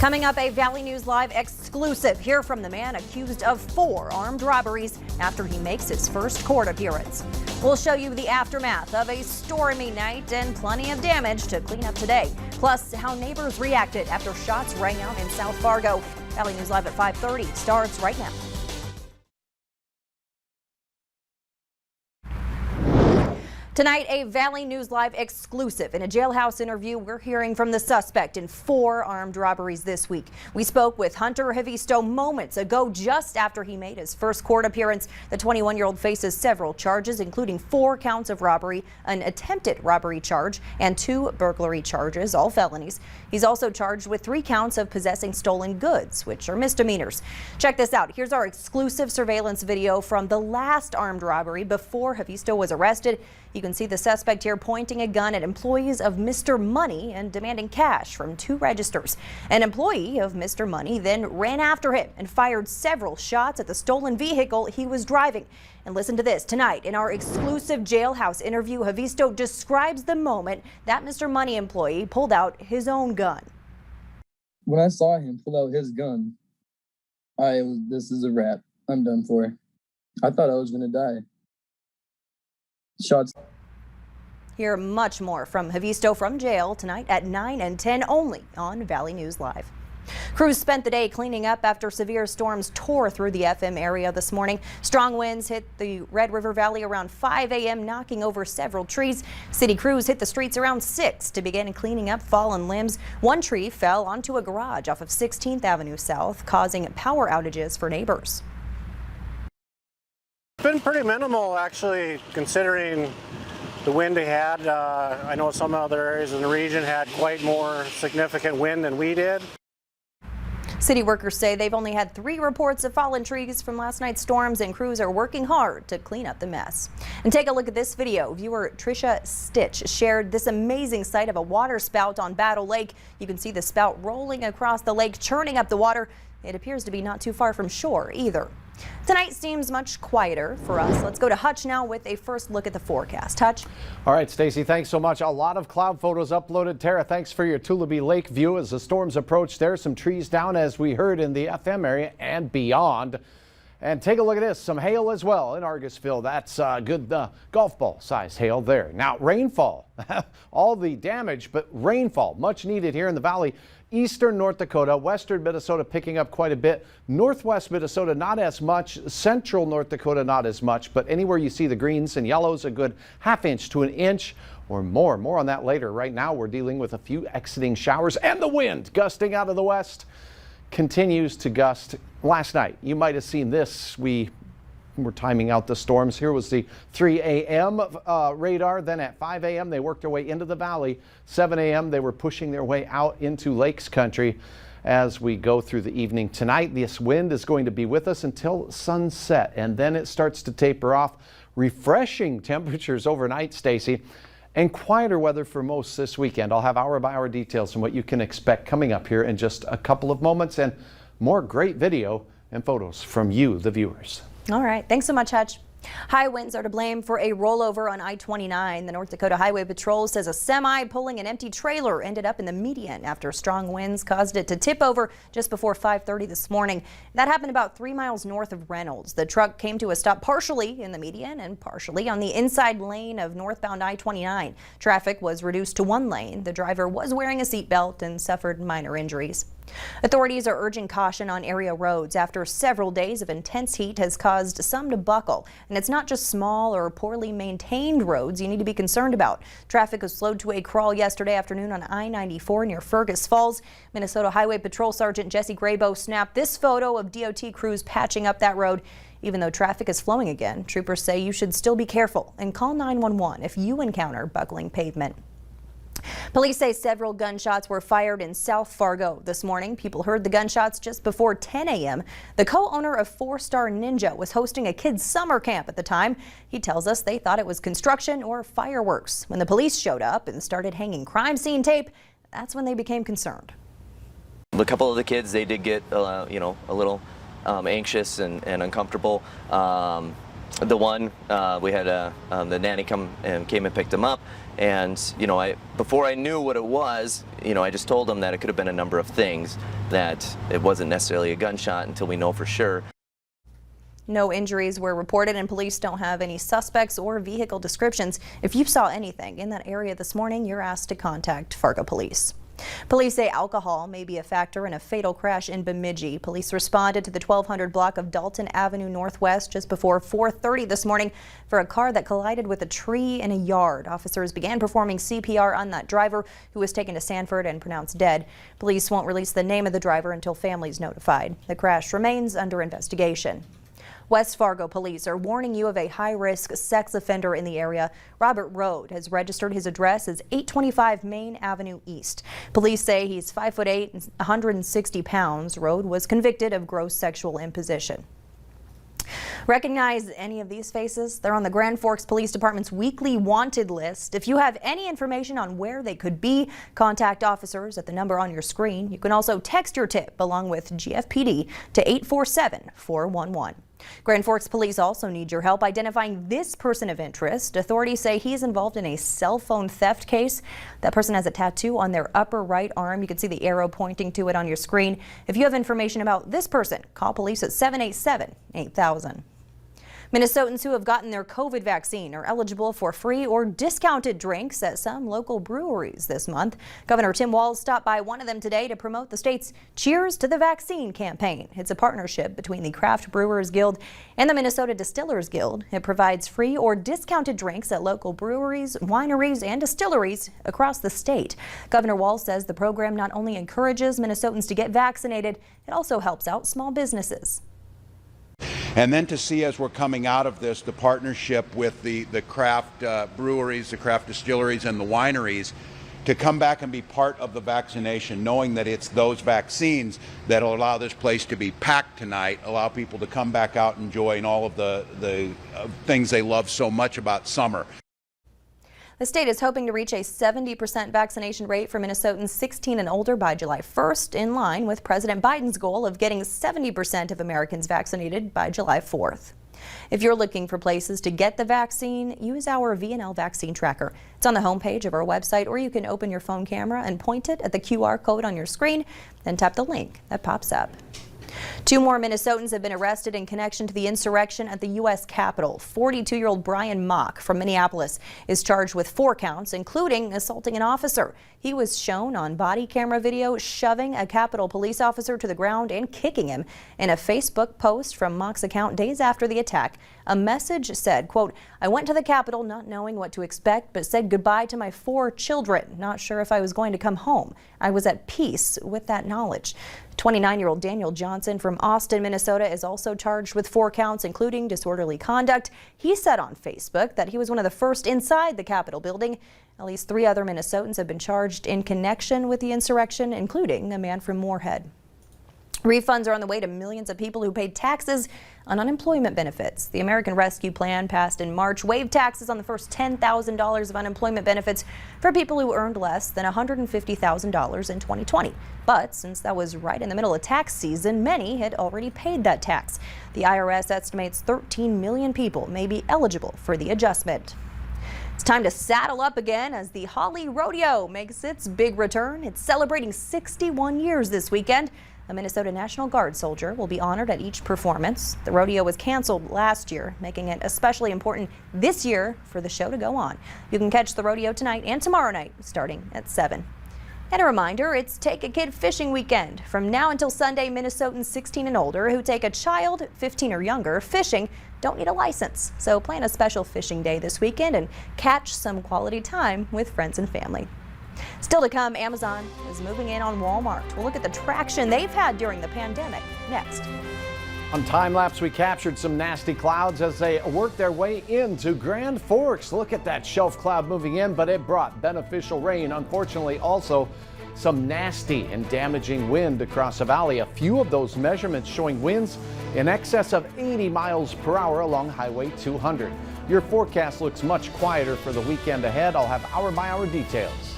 Coming up, a Valley News Live exclusive. Hear from the man accused of 4 armed robberies after he makes his first court appearance. We'll show you the aftermath of a stormy night and plenty of damage to clean up today. Plus, how neighbors reacted after shots rang out in South Fargo. Valley News Live at 5:30 starts right now. Tonight, a Valley News Live exclusive. In a jailhouse interview, we're hearing from the suspect in 4 armed robberies this week. We spoke with Hunter Havisto moments ago, just after he made his first court appearance. The 21-year-old faces several charges, including 4 counts of robbery, an attempted robbery charge, and 2 burglary charges, all felonies. He's also charged with 3 counts of possessing stolen goods, which are misdemeanors. Check this out. Here's our exclusive surveillance video from the last armed robbery before Havisto was arrested. You can see the suspect here pointing a gun at employees of Mr. Money and demanding cash from 2 registers. An employee of Mr. Money then ran after him and fired several shots at the stolen vehicle he was driving. And listen to this. Tonight, in our exclusive jailhouse interview, Havisto describes the moment that Mr. Money employee pulled out his own gun. When I saw him pull out his gun, this is a wrap. I'm done for. I thought I was going to die. Shots. Hear much more from Havisto from jail tonight at 9 and 10 only on Valley News Live. Crews spent the day cleaning up after severe storms tore through the FM area this morning. Strong winds hit the Red River Valley around 5 a.m., knocking over several trees. City crews hit the streets around 6 to begin cleaning up fallen limbs. One tree fell onto a garage off of 16th Avenue South, causing power outages for neighbors. It's been pretty minimal, actually, considering the wind they had. I know some other areas in the region had quite more significant wind than we did. City workers say they've only had 3 reports of fallen trees from last night's storms, and crews are working hard to clean up the mess. And take a look at this video. Viewer Trisha Stitch shared this amazing sight of a water spout on Battle Lake. You can see the spout rolling across the lake, churning up the water. It appears to be not too far from shore either. Tonight seems much quieter for us. Let's go to Hutch now with a first look at the forecast. Hutch. All right, Stacy, thanks so much. A lot of cloud photos uploaded. Tara, thanks for your Tullabee Lake view as the storms approach. There's some trees down, as we heard, in the FM area and beyond. And take a look at this, some hail as well in Argusville. That's good golf ball size hail there. Now rainfall, all the damage, but rainfall much needed here in the valley. Eastern North Dakota, western Minnesota picking up quite a bit. Northwest Minnesota not as much. Central North Dakota not as much, but anywhere you see the greens and yellows, a good ½ inch to 1 inch or more. More on that later. Right now we're dealing with a few exiting showers, and the wind gusting out of the west continues to gust. Last night you might have seen this. We were timing out the storms. Here was the 3 a.m. radar. Then at 5 a.m. they worked their way into the valley. 7 a.m. they were pushing their way out into Lakes Country. As we go through the evening tonight, this wind is going to be with us until sunset, and then it starts to taper off. Refreshing temperatures overnight, Stacy, and quieter weather for most this weekend. I'll have hour-by-hour details on what you can expect coming up here in just a couple of moments, and more great video and photos from you, the viewers. All right. Thanks so much, Hutch. High winds are to blame for a rollover on I-29. The North Dakota Highway Patrol says a semi pulling an empty trailer ended up in the median after strong winds caused it to tip over just before 5:30 this morning. That happened about 3 miles north of Reynolds. The truck came to a stop partially in the median and partially on the inside lane of northbound I-29. Traffic was reduced to 1 lane. The driver was wearing a seatbelt and suffered minor injuries. Authorities are urging caution on area roads after several days of intense heat has caused some to buckle. And it's not just small or poorly maintained roads you need to be concerned about. Traffic was slowed to a crawl yesterday afternoon on I-94 near Fergus Falls. Minnesota Highway Patrol Sergeant Jesse Graybo snapped this photo of DOT crews patching up that road. Even though traffic is flowing again, troopers say you should still be careful and call 911 if you encounter buckling pavement. Police say several gunshots were fired in South Fargo this morning. People heard the gunshots just before 10 a.m. The co-owner of 4-Star Ninja was hosting a kids' summer camp at the time. He tells us they thought it was construction or fireworks. When the police showed up and started hanging crime scene tape, that's when they became concerned. A couple of the kids, they did get a little anxious and uncomfortable. The one, we had the nanny came and picked him up, and before I knew what it was, I just told them that it could have been a number of things, that it wasn't necessarily a gunshot until we know for sure. No injuries were reported, and police don't have any suspects or vehicle descriptions. If you saw anything in that area this morning, you're asked to contact Fargo Police. Police say alcohol may be a factor in a fatal crash in Bemidji. Police responded to the 1200 block of Dalton Avenue Northwest just before 4:30 this morning for a car that collided with a tree in a yard. Officers began performing CPR on that driver, who was taken to Sanford and pronounced dead. Police won't release the name of the driver until families notified. The crash remains under investigation. West Fargo police are warning you of a high-risk sex offender in the area. Robert Rode has registered his address as 825 Main Avenue East. Police say he's 5'8" and 160 pounds. Rode was convicted of gross sexual imposition. Recognize any of these faces? They're on the Grand Forks Police Department's weekly wanted list. If you have any information on where they could be, contact officers at the number on your screen. You can also text your tip along with GFPD to 847-411. Grand Forks Police also need your help identifying this person of interest. Authorities say he's involved in a cell phone theft case. That person has a tattoo on their upper right arm. You can see the arrow pointing to it on your screen. If you have information about this person, call police at 787-8000. Minnesotans who have gotten their COVID vaccine are eligible for free or discounted drinks at some local breweries this month. Governor Tim Walz stopped by one of them today to promote the state's Cheers to the Vaccine campaign. It's a partnership between the Craft Brewers Guild and the Minnesota Distillers Guild. It provides free or discounted drinks at local breweries, wineries, and distilleries across the state. Governor Walz says the program not only encourages Minnesotans to get vaccinated, it also helps out small businesses. And then to see, as we're coming out of this, the partnership with the craft breweries, the craft distilleries, and the wineries to come back and be part of the vaccination, knowing that it's those vaccines that will allow this place to be packed tonight, allow people to come back out enjoying all of the things they love so much about summer. The state is hoping to reach a 70% vaccination rate for Minnesotans 16 and older by July 1st, in line with President Biden's goal of getting 70% of Americans vaccinated by July 4th. If you're looking for places to get the vaccine, use our VNL vaccine tracker. It's on the homepage of our website, or you can open your phone camera and point it at the QR code on your screen, then tap the link that pops up. 2 more Minnesotans have been arrested in connection to the insurrection at the U.S. Capitol. 42-year-old Brian Mock from Minneapolis is charged with 4 counts, including assaulting an officer. He was shown on body camera video shoving a Capitol police officer to the ground and kicking him. In a Facebook post from Mock's account days after the attack, a message said, quote, "I went to the Capitol not knowing what to expect, but said goodbye to my 4 children. Not sure if I was going to come home. I was at peace with that knowledge." 29-year-old Daniel Johnson from Austin, Minnesota is also charged with 4 counts, including disorderly conduct. He said on Facebook that he was one of the first inside the Capitol building. At least 3 other Minnesotans have been charged in connection with the insurrection, including a man from Moorhead. Refunds are on the way to millions of people who paid taxes on unemployment benefits. The American Rescue Plan, passed in March, waived taxes on the first $10,000 of unemployment benefits for people who earned less than $150,000 in 2020. But since that was right in the middle of tax season, many had already paid that tax. The IRS estimates 13 million people may be eligible for the adjustment. It's time to saddle up again as the Holly Rodeo makes its big return. It's celebrating 61 years this weekend. A Minnesota National Guard soldier will be honored at each performance. The rodeo was canceled last year, making it especially important this year for the show to go on. You can catch the rodeo tonight and tomorrow night, starting at 7. And a reminder, it's Take a Kid Fishing Weekend. From now until Sunday, Minnesotans 16 and older who take a child 15 or younger fishing don't need a license. So plan a special fishing day this weekend and catch some quality time with friends and family. Still to come, Amazon is moving in on Walmart. We'll look at the traction they've had during the pandemic next. On Time Lapse, we captured some nasty clouds as they work their way into Grand Forks. Look at that shelf cloud moving in, but it brought beneficial rain. Unfortunately, also some nasty and damaging wind across the valley. A few of those measurements showing winds in excess of 80 miles per hour along Highway 200. Your forecast looks much quieter for the weekend ahead. I'll have hour by hour details.